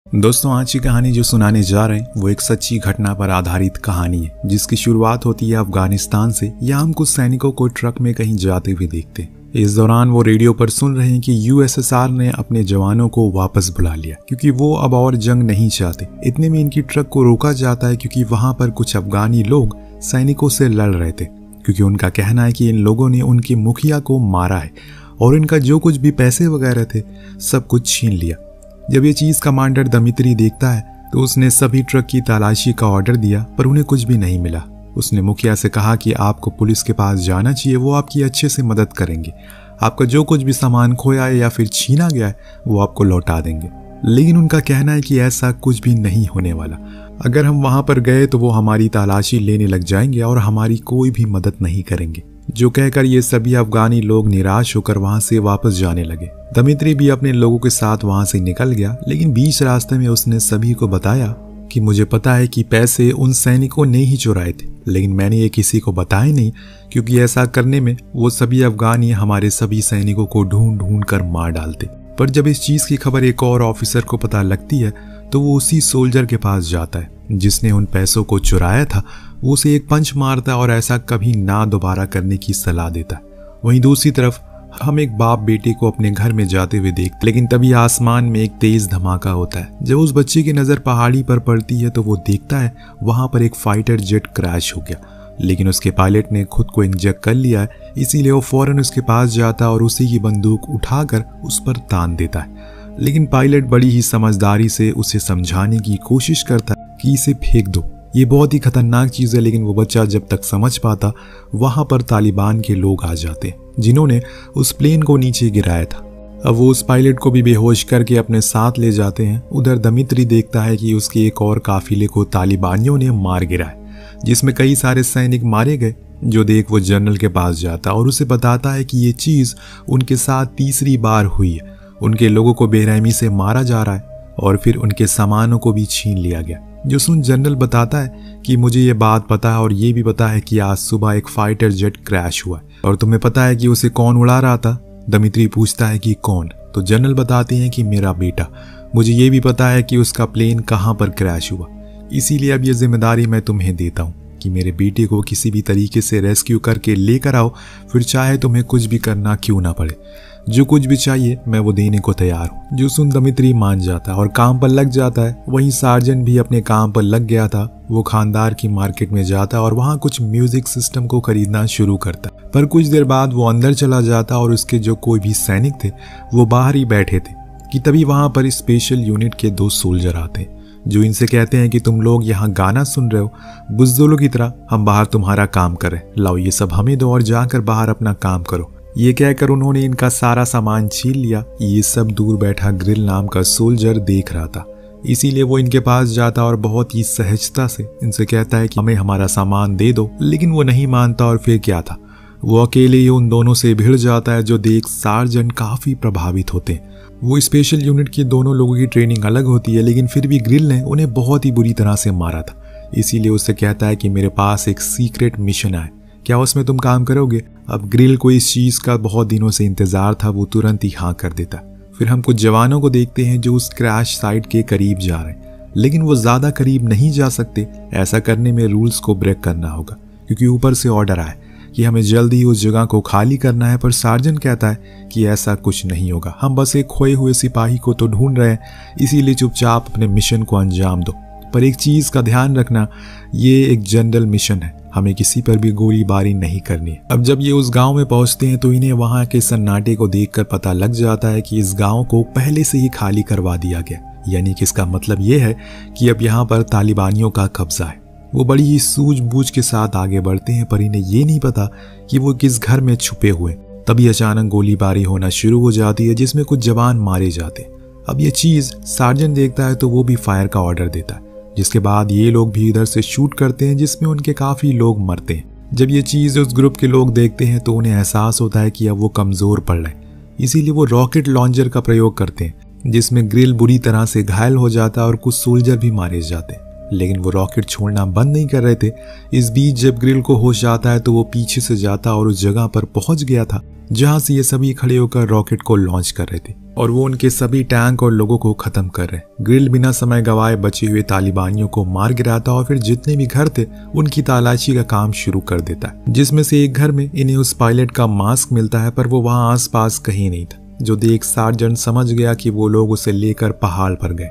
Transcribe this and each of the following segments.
दोस्तों, आज की कहानी जो सुनाने जा रहे हैं वो एक सच्ची घटना पर आधारित कहानी है जिसकी शुरुआत होती है अफगानिस्तान से। यहाँ हम कुछ सैनिकों को ट्रक में कहीं जाते हुए देखते हैं। इस दौरान वो रेडियो पर सुन रहे हैं कि यूएसएसआर ने अपने जवानों को वापस बुला लिया क्योंकि वो अब और जंग नहीं चाहते। इतने में इनकी ट्रक को रोका जाता है क्योंकि वहां पर कुछ अफगानी लोग सैनिकों से लड़ रहे थे, क्योंकि उनका कहना है कि इन लोगों ने उनके मुखिया को मारा है और इनका जो कुछ भी पैसे वगैरह थे सब कुछ छीन लिया। जब ये चीज कमांडर दमित्री देखता है तो उसने सभी ट्रक की तलाशी का ऑर्डर दिया, पर उन्हें कुछ भी नहीं मिला। उसने मुखिया से कहा कि आपको पुलिस के पास जाना चाहिए, वो आपकी अच्छे से मदद करेंगे। आपका जो कुछ भी सामान खोया है या फिर छीना गया है वो आपको लौटा देंगे। लेकिन उनका कहना है कि ऐसा कुछ भी नहीं होने वाला। अगर हम वहां पर गए तो वो हमारी तलाशी लेने लग जाएंगे और हमारी कोई भी मदद नहीं करेंगे। जो कहकर ये सभी अफगानी लोग निराश होकर वहां से वापस जाने लगे। दमित्री भी अपने लोगों के साथ वहां से निकल गया, लेकिन बीच रास्ते में उसने सभी को बताया कि मुझे पता है कि पैसे उन सैनिकों ने ही चुराए थे, लेकिन मैंने ये किसी को बताया नहीं क्योंकि ऐसा करने में वो सभी अफगानी हमारे सभी सैनिकों को ढूंढ ढूंढ कर मार डालते। पर जब इस चीज की खबर एक और ऑफिसर को पता लगती है तो वो उसी सोल्जर के पास जाता है जिसने उन पैसों को चुराया था। वो उसे एक पंच मारता है और ऐसा कभी ना दोबारा करने की सलाह देता है। वहीं दूसरी तरफ हम एक बाप बेटे को अपने घर में जाते हुए देखते, लेकिन तभी आसमान में एक तेज धमाका होता है। जब उस बच्चे की नजर पहाड़ी पर पड़ती है तो वो देखता है वहां पर एक फाइटर जेट क्रैश हो गया, लेकिन उसके पायलट ने खुद को इंजेक्ट कर लिया है। इसीलिए वो फौरन उसके पास जाता है और उसी की बंदूक उठाकर उस पर तान देता है। लेकिन पायलट बड़ी ही समझदारी से उसे समझाने की कोशिश करता है कि इसे फेंक दो, ये बहुत ही खतरनाक चीज है। लेकिन वो बच्चा जब तक समझ पाता वहां पर तालिबान के लोग आ जाते जिन्होंने उस प्लेन को नीचे गिराया था। अब वो उस पायलट को भी बेहोश करके अपने साथ ले जाते हैं। उधर दमित्री देखता है कि उसके एक और काफिले को तालिबानियों ने मार गिराया, जिसमें कई सारे सैनिक मारे गए। जो देख वो जनरल के पास जाता और उसे बताता है कि ये चीज उनके साथ तीसरी बार हुई है। उनके लोगों को बेरहमी से मारा जा रहा है और फिर उनके सामानों को भी छीन लिया गया। जो सुन जनरल बताता है कि मुझे ये बात पता है और ये भी पता है कि आज सुबह एक फाइटर जेट क्रैश हुआ है और तुम्हें पता है कि उसे कौन उड़ा रहा था। दमित्री पूछता है कि कौन, तो जनरल बताते हैं कि मेरा बेटा। मुझे ये भी पता है कि उसका प्लेन कहाँ पर क्रैश हुआ, इसीलिए अब ये जिम्मेदारी मैं तुम्हें देता हूँ कि मेरे बेटे को किसी भी तरीके से रेस्क्यू करके लेकर आओ, फिर चाहे तुम्हें कुछ भी करना क्यों ना पड़े। जो कुछ भी चाहिए मैं वो देने को तैयार हूँ। जो सुन दमित्री मान जाता है और काम पर लग जाता है। वहीं सार्जेंट भी अपने काम पर लग गया था। वो खानदार की मार्केट में जाता और वहाँ कुछ म्यूजिक सिस्टम को खरीदना शुरू करता, पर कुछ देर बाद वो अंदर चला जाता और उसके जो कोई भी सैनिक थे वो बाहर ही बैठे थे कि तभी वहां पर स्पेशल यूनिट के 2 सोल्जर आते हैं जो इनसे कहते हैं कि तुम लोग यहाँ गाना सुन रहे हो, बुज़दिलों की तरह हम बाहर तुम्हारा काम करें, लाओ ये सब हमें दो और जाकर बाहर अपना काम करो। ये कहकर उन्होंने इनका सारा सामान छीन लिया। ये सब दूर बैठा ग्रिल नाम का सोल्जर देख रहा था, इसीलिए वो इनके पास जाता और बहुत ही सहजता से इनसे कहता है कि हमें हमारा सामान दे दो, लेकिन वो नहीं मानता और फिर क्या था, वो अकेले ही उन दोनों से भिड़ जाता है। जो देख सार्जेंट काफी प्रभावित होते हैं। वो स्पेशल यूनिट के दोनों लोगों की ट्रेनिंग अलग होती है, लेकिन फिर भी ग्रिल ने उन्हें बहुत ही बुरी तरह से मारा था। इसीलिए उससे कहता है कि मेरे पास एक सीक्रेट मिशन है, क्या उसमें तुम काम करोगे। अब ग्रिल को इस चीज का बहुत दिनों से इंतजार था, वो तुरंत ही हाँ कर देता। फिर हम कुछ जवानों को देखते हैं जो उस क्रैश साइट के करीब जा रहे हैं, लेकिन वो ज्यादा करीब नहीं जा सकते। ऐसा करने में रूल्स को ब्रेक करना होगा क्योंकि ऊपर से ऑर्डर आए कि हमें जल्दी ही उस जगह को खाली करना है। पर सार्जेंट कहता है कि ऐसा कुछ नहीं होगा, हम बस एक खोए हुए सिपाही को तो ढूंढ रहे हैं, इसीलिए चुपचाप अपने मिशन को अंजाम दो। पर एक चीज का ध्यान रखना, ये एक जनरल मिशन है, हमें किसी पर भी गोलीबारी नहीं करनी है। अब जब ये उस गांव में पहुंचते हैं तो इन्हें वहां के सन्नाटे को देखकर पता लग जाता है कि इस गांव को पहले से ही खाली करवा दिया गया, यानी कि इसका मतलब ये है कि अब यहाँ पर तालिबानियों का कब्जा है। वो बड़ी ही सूझबूझ के साथ आगे बढ़ते हैं, पर इन्हें ये नहीं पता कि वो किस घर में छुपे हुए। तभी अचानक गोलीबारी होना शुरू हो जाती है जिसमें कुछ जवान मारे जाते। अब ये चीज सार्जेंट देखता है तो वो भी फायर का ऑर्डर देता है, जिसके बाद ये लोग भी इधर से शूट करते हैं जिसमें उनके काफी लोग मरते हैं। जब ये चीज उस ग्रुप के लोग देखते हैं तो उन्हें एहसास होता है कि अब वो कमजोर पड़ रहे हैं, इसीलिए वो रॉकेट लॉन्चर का प्रयोग करते हैं जिसमें ग्रिल बुरी तरह से घायल हो जाता है और कुछ सोल्जर भी मारे जाते हैं। लेकिन वो रॉकेट छोड़ना बंद नहीं कर रहे थे। इस बीच जब ग्रिल को होश आता है तो वो पीछे से जाता और उस जगह पर पहुंच गया था जहां से ये सभी खड़े होकर रॉकेट को लॉन्च कर रहे थे और वो उनके सभी टैंक और लोगों को खत्म कर रहे। ग्रिल बिना समय गवाए बचे हुए तालिबानियों को मार गिराता और फिर जितने भी घर थे उनकी तलाशी का काम शुरू कर देता है, जिसमें से एक घर में इन्हें उस पायलट का मास्क मिलता है, पर वो वहां आसपास कहीं नहीं था, जो देख सार्जेंट समझ गया कि वो लोग उसे लेकर पहाड़ पर गए,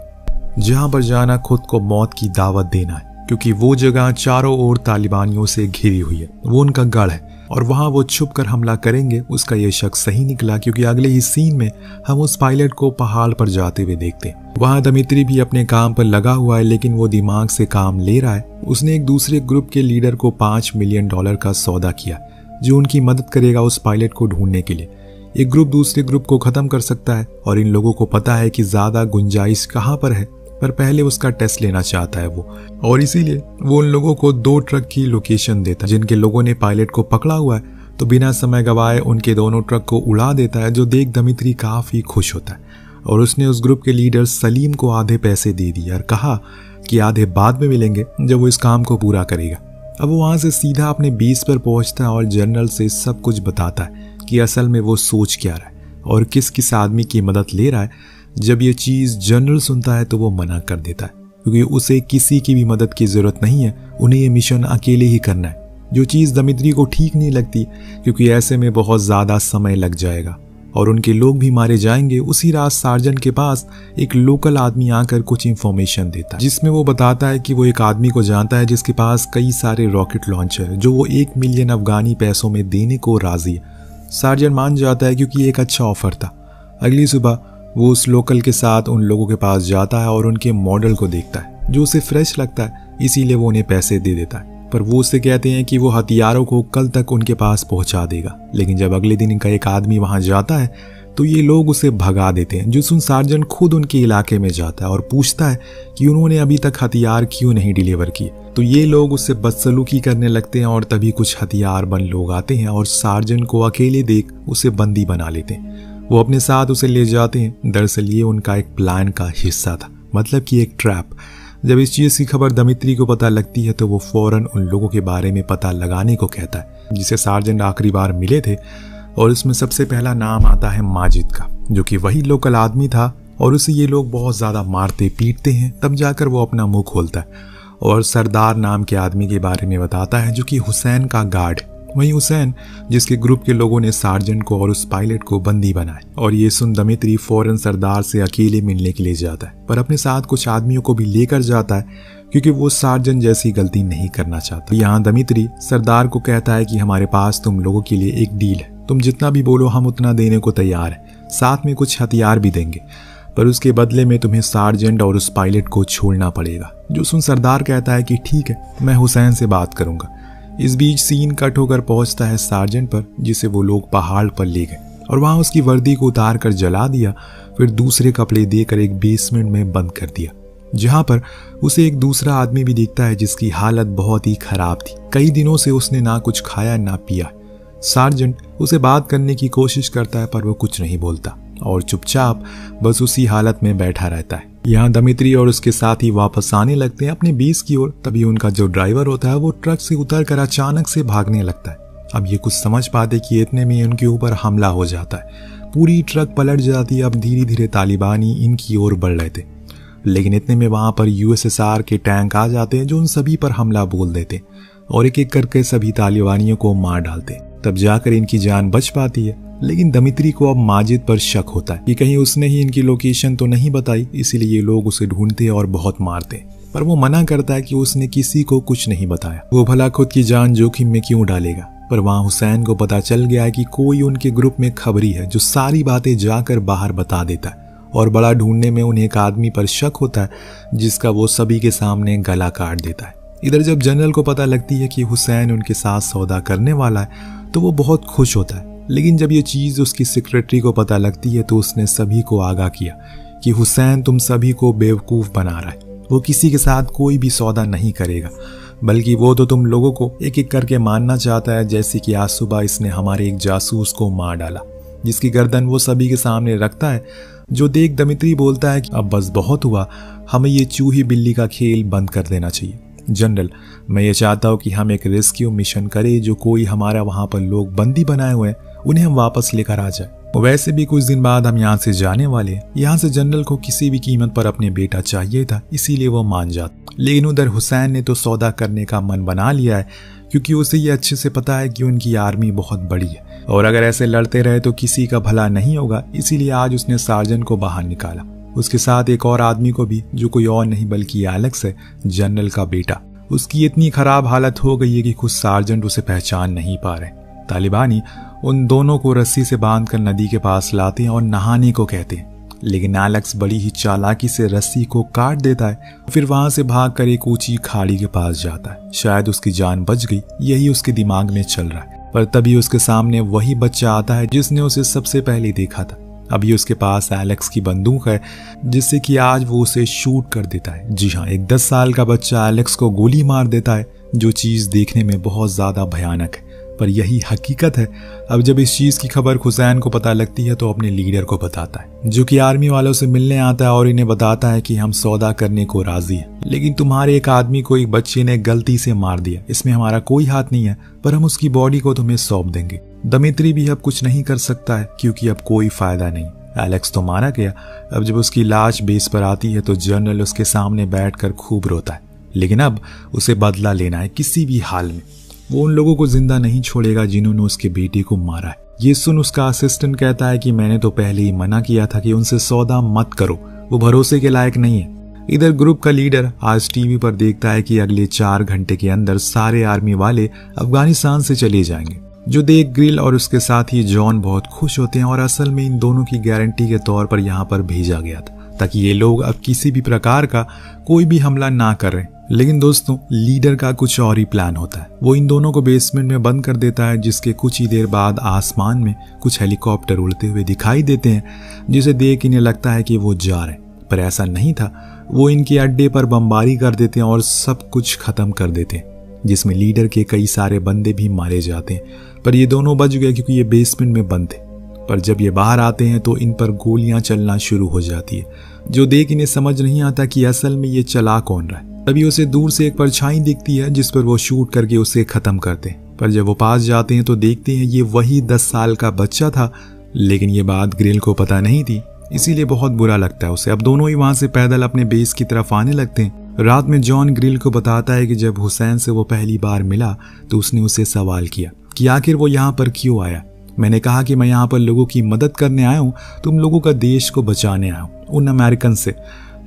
जहां पर जाना खुद को मौत की दावत देना है, क्योंकि वो जगह चारों ओर तालिबानियों से घिरी हुई है, वो उनका गढ़ है और वहां वो छुप कर हमला करेंगे। उसका ये शक सही निकला, क्योंकि अगले ही सीन में हम उस पायलट को पहाड़ पर जाते हुए देखते हैं। वहां दमित्री भी अपने काम पर लगा हुआ है, लेकिन वो दिमाग से काम ले रहा है। उसने एक दूसरे ग्रुप के लीडर को $5 मिलियन का सौदा किया, जो उनकी मदद करेगा उस पायलट को ढूंढने के लिए। एक ग्रुप दूसरे ग्रुप को खत्म कर सकता है और इन लोगों को पता है कि ज्यादा गुंजाइश कहां पर है, पर पहले उसका टेस्ट लेना चाहता है वो, और इसीलिए वो उन लोगों को 2 ट्रक की लोकेशन देता है जिनके लोगों ने पायलट को पकड़ा हुआ है। तो बिना समय गवाए उनके दोनों ट्रक को उड़ा देता है, जो देख दमित्री काफी खुश होता है और उसने उस ग्रुप के लीडर सलीम को आधे पैसे दे दिए और कहा कि आधे बाद में मिलेंगे जब वो इस काम को पूरा करेगा। अब वो वहां से सीधा अपने बेस पर पहुंचता है और जनरल से सब कुछ बताता है कि असल में वो सोच क्या रहा है और किस किस आदमी की मदद ले रहा है। जब ये चीज जनरल सुनता है तो वो मना कर देता है, क्योंकि उसे किसी की भी मदद की जरूरत नहीं है, उन्हें ये मिशन अकेले ही करना है, जो चीज दमित्री को ठीक नहीं लगती, क्योंकि ऐसे में बहुत ज्यादा समय लग जाएगा और उनके लोग भी मारे जाएंगे। उसी रात सार्जेंट के पास एक लोकल आदमी आकर कुछ इंफॉर्मेशन देता है, जिसमें वो बताता है कि वो एक आदमी को जानता है जिसके पास कई सारे रॉकेट लॉन्चर है, जो वो 1 मिलियन अफगानी पैसों में देने को राजी है। सार्जेंट मान जाता है क्योंकि एक अच्छा ऑफर था। अगली सुबह वो उस लोकल के साथ उन लोगों के पास जाता है और उनके मॉडल को देखता है, जो उसे फ्रेश लगता है, इसीलिए वो उन्हें पैसे दे देता है। पर वो उससे कहते हैं कि वो हथियारों को कल तक उनके पास पहुंचा देगा। लेकिन जब अगले दिन इनका एक आदमी वहां जाता है तो ये लोग उसे भगा देते हैं, जो सुन सार्जेंट खुद उनके इलाके में जाता है और पूछता है कि उन्होंने अभी तक हथियार क्यों नहीं डिलीवर किए। तो ये लोग उससे बदसलूकी करने लगते हैं और तभी कुछ हथियारबंद लोग आते हैं और सार्जेंट को अकेले देख उसे बंदी बना लेते हैं। वो अपने साथ उसे ले जाते हैं। दरअसल ये उनका एक प्लान का हिस्सा था, मतलब कि एक ट्रैप। जब इस चीज की खबर दमित्री को पता लगती है तो वो फौरन उन लोगों के बारे में पता लगाने को कहता है जिसे सार्जेंट आखिरी बार मिले थे, और इसमें सबसे पहला नाम आता है माजिद का, जो कि वही लोकल आदमी था और उसे ये लोग बहुत ज्यादा मारते पीटते हैं। तब जाकर वो अपना मुंह खोलता है और सरदार नाम के आदमी के बारे में बताता है, जो कि हुसैन का गार्ड। वही हुसैन जिसके ग्रुप के लोगों ने सार्जेंट को और उस पायलट को बंदी बनाया। और ये सुन दमित्री फौरन सरदार से अकेले मिलने के लिए जाता है, पर अपने साथ कुछ आदमियों को भी लेकर जाता है, क्योंकि वो सार्जेंट जैसी गलती नहीं करना चाहता। यहाँ दमित्री सरदार को कहता है कि हमारे पास तुम लोगों के लिए एक डील है, तुम जितना भी बोलो हम उतना देने को तैयार है, साथ में कुछ हथियार भी देंगे, पर उसके बदले में तुम्हें सार्जेंट और उस पायलट को छोड़ना पड़ेगा। जो सुन सरदार कहता है कि ठीक है, मैं हुसैन से बात करूंगा। इस बीच सीन कट होकर पहुंचता है सार्जेंट पर, जिसे वो लोग पहाड़ पर ले गए और वहां उसकी वर्दी को उतार कर जला दिया, फिर दूसरे कपड़े देकर एक बेसमेंट में बंद कर दिया, जहां पर उसे एक दूसरा आदमी भी दिखता है जिसकी हालत बहुत ही खराब थी। कई दिनों से उसने ना कुछ खाया ना पिया। सार्जेंट उसे बात करने की कोशिश करता है, पर वो कुछ नहीं बोलता और चुपचाप बस उसी हालत में बैठा रहता है। यहाँ दमित्री और उसके साथी वापस आने लगते हैं अपने बेस की ओर। तभी उनका जो ड्राइवर होता है वो ट्रक से उतरकर अचानक से भागने लगता है। अब ये कुछ समझ पाते कि इतने में उनके ऊपर हमला हो जाता है। पूरी ट्रक पलट जाती है। अब धीरे धीरे तालिबानी इनकी ओर बढ़ रहे थे, लेकिन इतने में वहां पर यूएसएसआर के टैंक आ जाते हैं, जो उन सभी पर हमला बोल देते और एक एक करके सभी तालिबानियों को मार डालते। तब जाकर इनकी जान बच पाती है। लेकिन दमित्री को अब माजिद पर शक होता है कि कहीं उसने ही इनकी लोकेशन तो नहीं बताई, इसीलिए ये लोग उसे ढूंढते और बहुत मारते। पर वो मना करता है कि उसने किसी को कुछ नहीं बताया, वो भला खुद की जान जोखिम में क्यों डालेगा। पर वहां हुसैन को पता चल गया है कि कोई उनके ग्रुप में खबरी है जो सारी बातें जाकर बाहर बता देता है, और बड़ा ढूंढने में उन्हें एक आदमी पर शक होता है जिसका वो सभी के सामने गला काट देता है। इधर जब जनरल को पता लगती है कि हुसैन उनके साथ सौदा करने वाला है तो वो बहुत खुश होता है। लेकिन जब ये चीज उसकी सेक्रेटरी को पता लगती है तो उसने सभी को आगाह किया कि हुसैन तुम सभी को बेवकूफ बना रहा है। वो किसी के साथ कोई भी सौदा नहीं करेगा, बल्कि वो तो तुम लोगों को एक एक करके मारना चाहता है, जैसे कि आज सुबह इसने हमारे एक जासूस को मार डाला, जिसकी गर्दन वो सभी के सामने रखता है। जो देख दमित्री बोलता है कि अब बस बहुत हुआ, हमें ये चूही बिल्ली का खेल बंद कर देना चाहिए। जनरल, मैं ये चाहता हूँ कि हम एक रेस्क्यू मिशन करें, जो कोई हमारा वहां पर लोग बंदी बनाए हुए हैं उन्हें हम वापस लेकर आ जाए। वैसे भी कुछ दिन बाद हम यहाँ से जाने वाले हैं। यहाँ से जनरल को किसी भी कीमत पर अपने बेटा चाहिए था, इसीलिए वो मान जाता। लेकिन उधर हुसैन ने तो सौदा करने का मन बना लिया है, क्योंकि उसे ये अच्छे से पता है कि उनकी आर्मी बहुत बड़ी है और अगर ऐसे लड़ते रहे तो किसी का भला नहीं होगा। इसीलिए आज उसने सार्जेंट को बाहर निकाला, उसके साथ एक और आदमी को भी, जो कोई और नहीं बल्कि एलेक्स है, जनरल का बेटा। उसकी इतनी खराब हालत हो गई है कि खुद सार्जेंट उसे पहचान नहीं पा रहे। तालिबानी उन दोनों को रस्सी से बांधकर नदी के पास लाते हैं और नहाने को कहते हैं, लेकिन एलेक्स बड़ी ही चालाकी से रस्सी को काट देता है। फिर वहां से भागकर एक ऊंची खाड़ी के पास जाता है। शायद उसकी जान बच गई, यही उसके दिमाग में चल रहा है। पर तभी उसके सामने वही बच्चा आता है जिसने उसे सबसे पहले देखा था। अभी उसके पास एलेक्स की बंदूक है, जिससे कि आज वो उसे शूट कर देता है। जी हाँ, एक 10 साल का बच्चा एलेक्स को गोली मार देता है, जो चीज देखने में बहुत ज्यादा भयानक है, पर यही हकीकत है। अब जब इस चीज की खबर हुसैन को पता लगती है तो अपने लीडर को बताता है, जो कि आर्मी वालों से मिलने आता है और इन्हें बताता है कि हम सौदा करने को राजी हैं, लेकिन तुम्हारे एक आदमी को एक बच्चे ने गलती से मार दिया, इसमें हमारा कोई हाथ नहीं है, पर हम उसकी बॉडी को तुम्हें सौंप देंगे। दमित्री भी अब कुछ नहीं कर सकता है, क्योंकि अब कोई फायदा नहीं। एलेक्स तो मारा गया। अब जब उसकी लाश बेस पर आती है तो जनरल उसके सामने बैठकर खूब रोता है, लेकिन अब उसे बदला लेना है किसी भी हाल में। वो उन लोगों को जिंदा नहीं छोड़ेगा जिन्होंने उसके बेटे को मारा है। ये सुन उसका असिस्टेंट कहता है कि मैंने तो पहले ही मना किया था कि उनसे सौदा मत करो, वो भरोसे के लायक नहीं है। इधर ग्रुप का लीडर आज टीवी पर देखता है कि अगले 4 घंटे के अंदर सारे आर्मी वाले अफगानिस्तान से चले जाएंगे, जो देख ग्रिल और उसके साथ ही जॉन बहुत खुश होते हैं और असल में इन दोनों की गारंटी के तौर पर यहाँ पर भेजा गया था, ताकि ये लोग अब किसी भी प्रकार का कोई भी हमला ना करें। लेकिन दोस्तों, लीडर का कुछ और ही प्लान होता है। वो इन दोनों को बेसमेंट में बंद कर देता है, जिसके कुछ ही देर बाद आसमान में कुछ हेलीकॉप्टर उड़ते हुए दिखाई देते हैं, जिसे देख इन्हें लगता है कि वो जा रहे हैं, पर ऐसा नहीं था। वो इनके अड्डे पर बमबारी कर देते हैं और सब कुछ खत्म कर देते हैं, जिसमें लीडर के कई सारे बंदे भी मारे जाते हैं। पर ये दोनों बच गए क्योंकि ये बेसमेंट में बंद थे। पर जब ये बाहर आते हैं तो इन पर गोलियां चलना शुरू हो जाती है, जो देख इन्हें समझ नहीं आता कि असल में ये चला कौन रहा है। तभी उसे दूर से एक परछाई दिखती है, जिस पर वो शूट करके उसे खत्म करते हैं। पर जब वो पास जाते हैं तो देखते हैं ये वही 10 साल का बच्चा था, लेकिन ये बात ग्रिल को पता नहीं थी, इसीलिए बहुत बुरा लगता है उसे। अब दोनों ही वहां से पैदल अपने बेस की तरफ आने लगते हैं। रात में जॉन ग्रिल को बताता है कि जब हुसैन से वो पहली बार मिला तो उसने उसे सवाल किया कि आखिर वो यहाँ पर क्यों आया। मैंने कहा कि मैं यहाँ पर लोगों की मदद करने आया हूँ, तुम लोगों का देश को बचाने आया हूँ उन अमेरिकन से।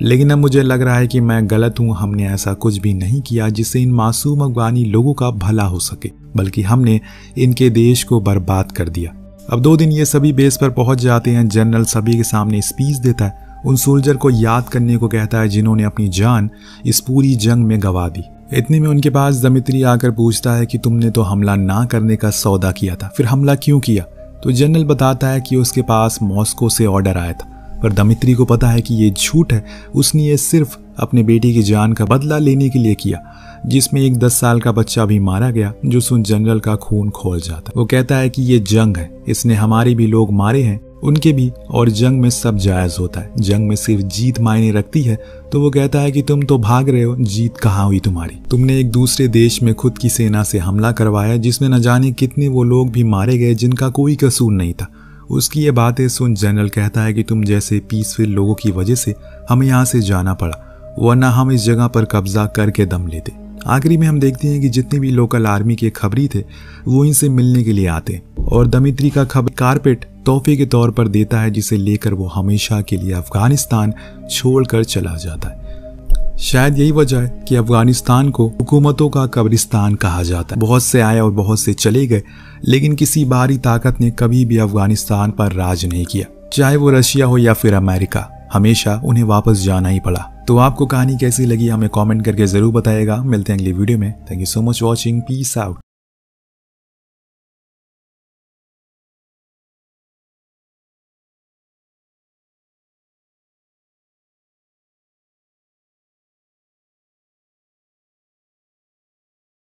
लेकिन अब मुझे लग रहा है कि मैं गलत हूँ। हमने ऐसा कुछ भी नहीं किया जिससे इन मासूम अफगानी लोगों का भला हो सके, बल्कि हमने इनके देश को बर्बाद कर दिया। अब 2 दिन ये सभी बेस पर पहुंच जाते हैं। जनरल सभी के सामने स्पीच देता है, उन सोल्जर को याद करने को कहता है जिन्होंने अपनी जान इस पूरी जंग में गंवा दी। इतने में उनके पास दमित्री आकर पूछता है कि तुमने तो हमला ना करने का सौदा किया था, फिर हमला क्यों किया? तो जनरल बताता है कि उसके पास मॉस्को से ऑर्डर आया था, पर दमित्री को पता है कि ये झूठ है। उसने ये सिर्फ अपने बेटी की जान का बदला लेने के लिए किया, जिसमें एक 10 साल का बच्चा भी मारा गया, जो सुन जनरल का खून खोल जाता। वो कहता है कि ये जंग है, इसने हमारे भी लोग मारे हैं, उनके भी, और जंग में सब जायज होता है। जंग में सिर्फ जीत मायने रखती है। तो वो कहता है कि तुम तो भाग रहे हो, जीत कहाँ हुई तुम्हारी? तुमने एक दूसरे देश में खुद की सेना से हमला करवाया, जिसमें न जाने कितने वो लोग भी मारे गए जिनका कोई कसूर नहीं था। उसकी ये बातें सुन जनरल कहता है कि तुम जैसे पीसफुल लोगों की वजह से हमें यहाँ से जाना पड़ा, वरना हम इस जगह पर कब्जा करके दम लेते। आखिरी में हम देखते हैं कि जितने भी लोकल आर्मी के खबरी थे वो इनसे मिलने के लिए आते और दमित्री का खबर कारपेट तोहफे के तौर पर देता है, जिसे लेकर वो हमेशा के लिए अफगानिस्तान छोड़कर चला जाता है। शायद यही वजह है कि अफगानिस्तान को हुकूमतों का कब्रिस्तान कहा जाता है। बहुत से आए और बहुत से चले गए, लेकिन किसी बाहरी ताकत ने कभी भी अफगानिस्तान पर राज नहीं किया। चाहे वो रशिया हो या फिर अमेरिका, हमेशा उन्हें वापस जाना ही पड़ा। तो आपको कहानी कैसी लगी हमें कमेंट करके जरूर बताइएगा। मिलते हैं अगली वीडियो में। Thank you so much watching. Peace out.